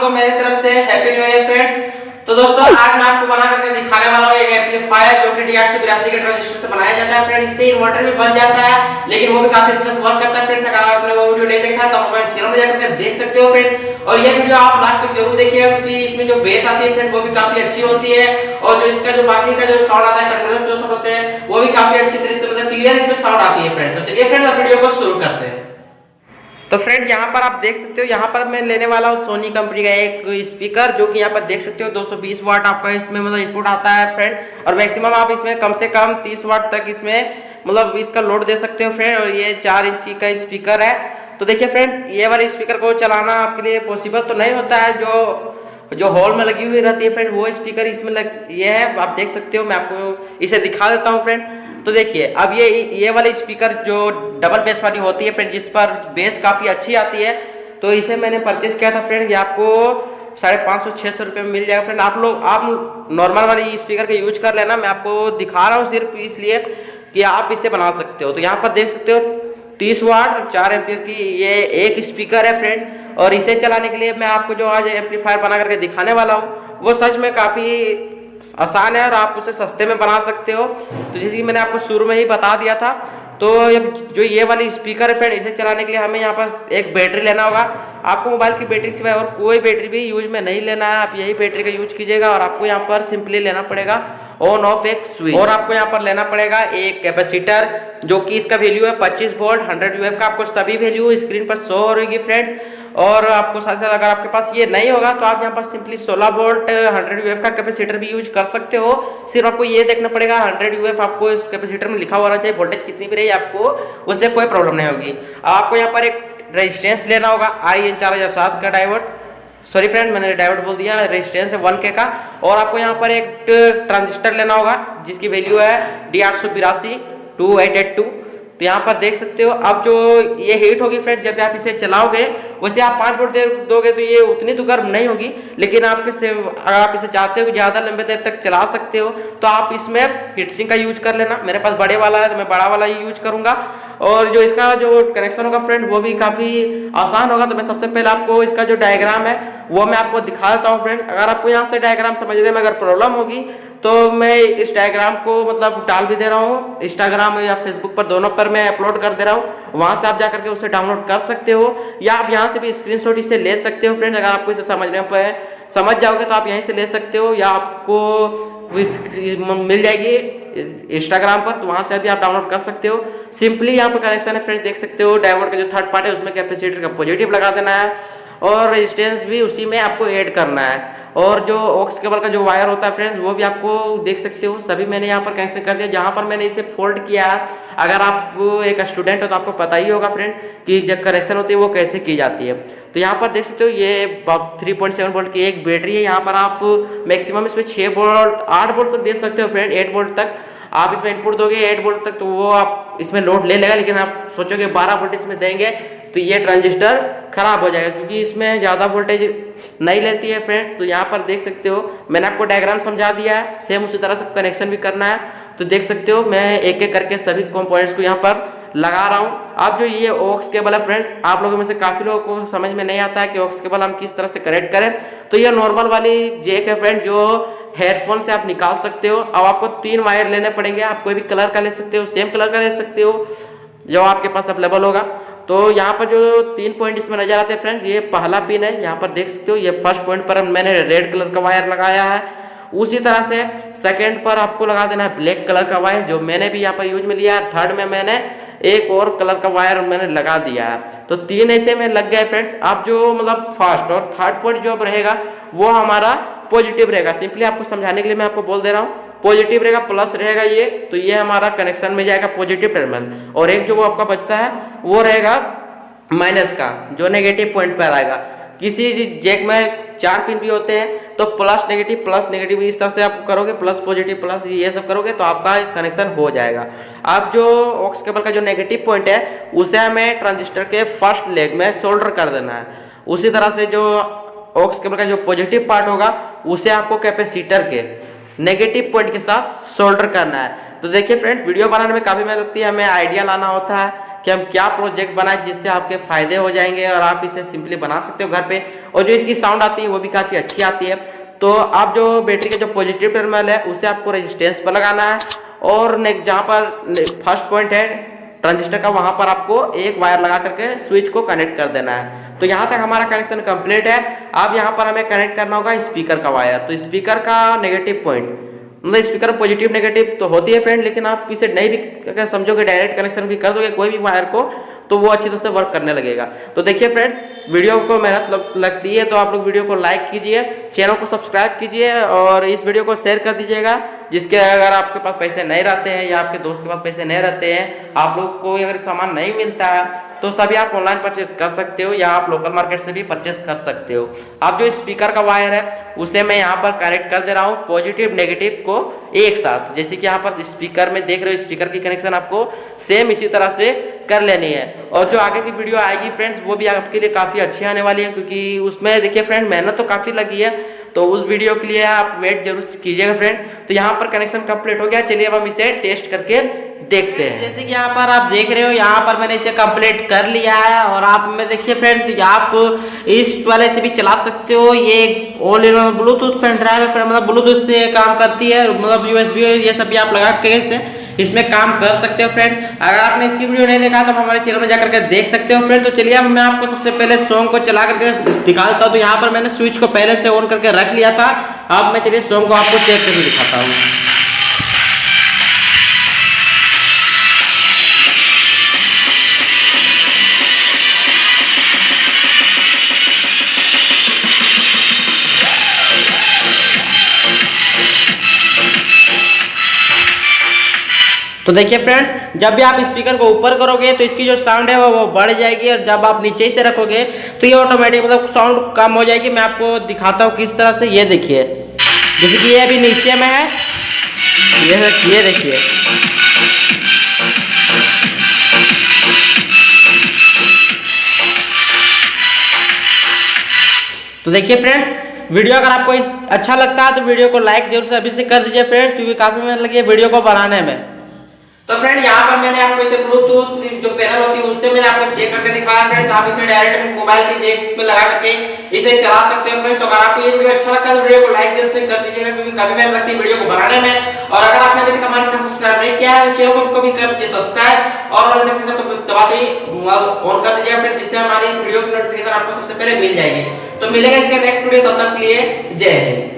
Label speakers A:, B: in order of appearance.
A: लोगों को मेरी तरफ से हैप्पी न्यू ईयर फ्रेंड्स। तो दोस्तों आज मैं आपको बना करके दिखाने वाला हूँ एक एम्पलीफायर जो कि D882 के ट्रांजिस्टर से बनाया जाता है फ्रेंड्स। इससे इन्वर्टर भी बन जाता है, लेकिन वो भी काफी अच्छे से वर्क करता है फ्रेंड्स। अगर आपने वो वीडियो नहीं देखा तो हमारे चैनल में जाकर देख सकते हो फ्रेंड। और ये वीडियो आप लास्ट तक जरूर देखिएगा क्योंकि इसमें जो बेस आती है फ्रेंड वो भी काफी अच्छी होती है, और जो इसका जो बाकी का जो साउंड आता है टर्मिनल जो सब होते हैं वो भी काफी अच्छी तरीके से मतलब क्लियर इसमें साउंड आती है फ्रेंड। तो चलिए फ्रेंड वीडियो को शुरू करते हैं। तो फ्रेंड यहाँ पर आप देख सकते हो, यहाँ पर मैं लेने वाला हूँ सोनी कंपनी का एक स्पीकर जो कि यहाँ पर देख सकते हो 220 वाट आपका इसमें मतलब इनपुट आता है फ्रेंड। और मैक्सिमम आप इसमें कम से कम 30 वाट तक इसमें मतलब इसका लोड दे सकते हो फ्रेंड। और ये 4 इंची का स्पीकर है। तो देखिए फ्रेंड, ये वाले स्पीकर को चलाना आपके लिए पॉसिबल तो नहीं होता है। जो हॉल में लगी हुई रहती है फ्रेंड वो स्पीकर इसमें ये है, आप देख सकते हो। मैं आपको इसे दिखा देता हूँ फ्रेंड। तो देखिए अब ये वाले स्पीकर जो डबल बेस वाली होती है फ्रेंड, जिस पर बेस काफ़ी अच्छी आती है, तो इसे मैंने परचेस किया था फ्रेंड। ये आपको 550-600 रुपये में मिल जाएगा फ्रेंड। आप नॉर्मल वाली स्पीकर का यूज कर लेना। मैं आपको दिखा रहा हूँ सिर्फ इसलिए कि आप इसे बना सकते हो। तो यहाँ पर देख सकते हो 30 वाट 4 एम्पियर की ये एक स्पीकर है फ्रेंड। और इसे चलाने के लिए मैं आपको जो आज एम्पलीफायर बना करके दिखाने वाला हूँ वो सच में काफ़ी आसान है और आप उसे सस्ते में बना सकते हो। तो जैसे कि मैंने आपको शुरू में ही बता दिया था, तो जो ये वाली स्पीकर है फ्रेंड, इसे चलाने के लिए हमें यहाँ पर एक बैटरी लेना होगा। आपको मोबाइल की बैटरी सिवाय और कोई बैटरी भी यूज में नहीं लेना है, आप यही बैटरी का यूज कीजिएगा। और आपको यहाँ पर सिंपली लेना पड़ेगा ऑन ऑफ एक स्विच, और आपको यहाँ पर लेना पड़ेगा एक कैपेसिटर जो कि इसका वैल्यू है 25 वोल्ट 100 यूएफ का। आपको सभी वैल्यू स्क्रीन पर शो हो रही फ्रेंड्स। और आपको साथ साथ अगर आपके पास ये नहीं होगा तो आप यहाँ पर सिंपली 16 वोल्ट 100 यूएफ का कैपेसिटर भी यूज कर सकते हो। सिर्फ आपको ये देखना पड़ेगा 100 यूएफ आपको इस कैपेसिटर में लिखा होना चाहिए। वोल्टेज कितनी भी रही आपको उससे कोई प्रॉब्लम नहीं होगी। आपको यहाँ पर एक रेजिस्टेंस लेना होगा IN 4007 का डायोड। सॉरी फ्रेंड, मैंने डायोड बोल दिया, रेजिस्टेंस है 1K का। और आपको यहाँ पर एक ट्रांजिस्टर लेना होगा जिसकी वैल्यू है D882 D882। तो यहाँ पर देख सकते हो अब जो ये हीट होगी फ्रेंड, जब आप इसे चलाओगे वैसे आप 5 वोल्ट दोगे तो ये उतनी तो गर्म नहीं होगी, लेकिन अगर आप इसे चाहते हो कि ज़्यादा लंबे देर तक चला सकते हो तो आप इसमें हीटसिंक का यूज कर लेना। मेरे पास बड़े वाला है तो मैं बड़ा वाला ही यूज करूँगा। और जो इसका जो कनेक्शन होगा फ्रेंड वो भी काफ़ी आसान होगा। तो मैं सबसे पहले आपको इसका जो डायग्राम है वो मैं आपको दिखा देता हूँ फ्रेंड। अगर आपको यहाँ से डायग्राम समझने में अगर प्रॉब्लम होगी तो मैं इस डायग्राम को मतलब डाल भी दे रहा हूँ इंस्टाग्राम या फेसबुक पर, दोनों पर मैं अपलोड कर दे रहा हूँ। वहाँ से आप जाकर के उसे डाउनलोड कर सकते हो, या आप यहाँ से भी स्क्रीनशॉट इसे ले सकते हो फ्रेंड। अगर आपको इसे समझ जाओगे तो आप यहीं से ले सकते हो, या आपको मिल जाएगी इंस्टाग्राम पर, तो वहाँ से भी आप डाउनलोड कर सकते हो। सिंपली यहाँ पर कनेक्शन है फ्रेंड, देख सकते हो डायोड का जो थर्ड पार्ट है उसमें कैपेसिटर का पॉजिटिव लगा देना है और रेजिस्टेंस भी उसी में आपको ऐड करना है। और जो ऑक्स केबल का जो वायर होता है फ्रेंड्स वो भी आपको देख सकते हो, सभी मैंने यहाँ पर कनेक्शन कर दिया। जहाँ पर मैंने इसे फोल्ड किया है, अगर आप एक स्टूडेंट हो तो आपको पता ही होगा फ्रेंड कि जब कनेक्शन होती है वो कैसे की जाती है। तो यहाँ पर देख सकते हो ये 3.7 वोल्ट की एक बैटरी है। यहाँ पर आप मैक्सिमम इसमें 6 वोल्ट 8 वोल्ट तक दे सकते हो फ्रेंड। 8 वोल्ट तक आप इसमें इनपुट दोगे 8 वोल्ट तक तो वो आप इसमें लोड ले लेगा, लेकिन आप सोचोगे 12 वोल्ट इसमें देंगे तो ये ट्रांजिस्टर खराब हो जाएगा क्योंकि इसमें ज़्यादा वोल्टेज नहीं लेती है फ्रेंड्स। तो यहाँ पर देख सकते हो मैंने आपको डायग्राम समझा दिया है, सेम उसी तरह से कनेक्शन भी करना है। तो देख सकते हो मैं एक एक करके सभी कंपोनेंट्स को यहाँ पर लगा रहा हूँ। अब जो ये ऑक्स केबल है फ्रेंड्स, आप लोगों में से काफ़ी लोगों को समझ में नहीं आता है कि ऑक्स केबल हम किस तरह से कनेक्ट करें। तो ये नॉर्मल वाली जैक है फ्रेंड जो हेडफोन से आप निकाल सकते हो। अब आपको 3 वायर लेने पड़ेंगे, आप कोई भी कलर का ले सकते हो, सेम कलर का ले सकते हो जो आपके पास अवेलेबल होगा। तो यहाँ पर जो 3 पॉइंट इसमें नजर आते हैं फ्रेंड्स, ये पहला पिन है। यहाँ पर देख सकते हो ये फर्स्ट पॉइंट पर मैंने रेड कलर का वायर लगाया है। उसी तरह से सेकंड पर आपको लगा देना है ब्लैक कलर का वायर जो मैंने भी यहाँ पर यूज में लिया है। थर्ड में मैंने एक और कलर का वायर मैंने लगा दिया है। तो 3 ऐसे में लग गए फ्रेंड्स। अब जो मतलब फर्स्ट और थर्ड पॉइंट जो अब रहेगा वो हमारा पॉजिटिव रहेगा। सिंपली आपको समझाने के लिए मैं आपको बोल दे रहा हूँ, पॉजिटिव रहेगा, प्लस रहेगा ये, तो ये हमारा कनेक्शन में जाएगा पॉजिटिव टर्मिनल। और एक जो वो आपका बचता है वो रहेगा माइनस का, जो नेगेटिव पॉइंट पर आएगा। किसी जैक में 4 पिन भी होते हैं तो प्लस नेगेटिव इस तरह से आप करोगे, प्लस पॉजिटिव प्लस ये सब करोगे तो आपका कनेक्शन हो जाएगा। अब जो ऑक्स केबल का जो नेगेटिव पॉइंट है उसे हमें ट्रांजिस्टर के फर्स्ट लेग में सोल्डर कर देना है। उसी तरह से जो ऑक्स केबल का जो पॉजिटिव पार्ट होगा उसे आपको कैपेसिटर के नेगेटिव पॉइंट के साथ सोल्डर करना है। तो देखिए फ्रेंड, वीडियो बनाने में काफ़ी मेहनत लगती है, हमें आइडिया लाना होता है कि हम क्या प्रोजेक्ट बनाए जिससे आपके फायदे हो जाएंगे और आप इसे सिंपली बना सकते हो घर पे। और जो इसकी साउंड आती है वो भी काफ़ी अच्छी आती है। तो आप जो बैटरी के जो पॉजिटिव टर्मिनल है उसे आपको रेजिस्टेंस पर लगाना है, और जहाँ पर फर्स्ट पॉइंट है ट्रांजिस्टर का, वहां पर आपको एक वायर लगा करके स्विच को कनेक्ट कर देना है। तो यहाँ तक हमारा कनेक्शन कंप्लीट है। अब यहाँ पर हमें कनेक्ट करना होगा स्पीकर का वायर। तो स्पीकर का नेगेटिव पॉइंट, मतलब स्पीकर पॉजिटिव नेगेटिव तो होती है फ्रेंड, लेकिन आप इसे नहीं भी अगर समझोगे, डायरेक्ट कनेक्शन भी कर दोगे कोई भी वायर को, तो वो अच्छी तरह से वर्क करने लगेगा। तो देखिए फ्रेंड्स, वीडियो को मेहनत लगती है तो आप लोग वीडियो को लाइक कीजिए, चैनल को सब्सक्राइब कीजिए और इस वीडियो को शेयर कर दीजिएगा। जिसके अगर आपके पास पैसे नहीं रहते हैं या आपके दोस्त के पास पैसे नहीं रहते हैं, आप लोग को अगर सामान नहीं मिलता है तो सभी आप ऑनलाइन परचेस कर सकते हो या आप लोकल मार्केट से भी परचेस कर सकते हो। आप जो स्पीकर का वायर है उसे मैं यहाँ पर कनेक्ट कर दे रहा हूँ पॉजिटिव नेगेटिव को एक साथ। जैसे कि यहाँ पर स्पीकर में देख रहे हो, स्पीकर की कनेक्शन आपको सेम इसी तरह से कर लेनी है। और जो आगे की वीडियो आएगी फ्रेंड्स वो भी आपके लिए काफ़ी अच्छी आने वाली है, क्योंकि उसमें देखिए फ्रेंड मेहनत तो काफ़ी लगी है, तो उस वीडियो के लिए आप वेट जरूर कीजिएगा फ्रेंड। तो यहाँ पर कनेक्शन कंप्लीट हो गया, चलिए अब हम इसे टेस्ट करके देखते हैं। जैसे कि यहाँ पर आप देख रहे हो, यहाँ पर मैंने इसे कंप्लीट कर लिया है। और आप में देखिए फ्रेंड्स, आप इस वाले से भी चला सकते हो। ये all in one Bluetooth pen drive है, मतलब ब्लूटूथ से काम करती है, मतलब यूएसबी ये सब भी आप लगा के इसमें काम कर सकते हो फ्रेंड। अगर आपने इसकी वीडियो नहीं देखा तो हमारे चैनल में जाकर के देख सकते हो फ्रेंड। तो चलिए अब मैं आपको सबसे पहले सॉन्ग को चला करके दिखाता हूँ। तो यहाँ पर मैंने स्विच को पहले से ऑन करके रख लिया था। अब मैं चलिए सॉन्ग को आपको चेक करके दिखाता हूँ। तो देखिए फ्रेंड्स, जब भी आप स्पीकर को ऊपर करोगे तो इसकी जो साउंड है वो बढ़ जाएगी, और जब आप नीचे से रखोगे तो ये ऑटोमेटिक मतलब साउंड कम हो जाएगी। मैं आपको दिखाता हूँ किस तरह से। ये देखिए, जैसे कि ये अभी नीचे में है, ये देखिए। तो देखिए फ्रेंड, वीडियो अगर आपको अच्छा लगता है तो वीडियो को लाइक जरूर से अभी से कर दीजिए फ्रेंड्स, क्योंकि काफी मेहनत लगी है वीडियो को बनाने में। तो फ्रेंड, यहाँ पर मैंने आपको इसे ब्लूटूथ जो पैनल होती है उससे मैंने आपको चेक करके दिखाया फ्रेंड्स। आप इसे डायरेक्ट मोबाइल की जेक में लगा करके इसे चला सकते हो फ्रेंड्स। तो अगर आपको ये वीडियो अच्छा लगता है तो वीडियो को लाइक जरूर से कर दीजिएगा, क्योंकि काफी मेहनत लगती है वीडियो को बनाने में। और अगर आपने अभी तक हमारे चैनल सब्सक्राइब नहीं किया है तो चैनल को भी कर दीजिए सब्सक्राइब और नोटिफिकेशन को दबाते ही ऑन कर दीजिए फ्रेंड्स, जिससे हमारी वीडियो की नोटिफिकेशन आपको सबसे पहले मिल जाएगी। तो मिलेगा इसके नेक्स्ट वीडियो, तब तक के लिए जय हिंद।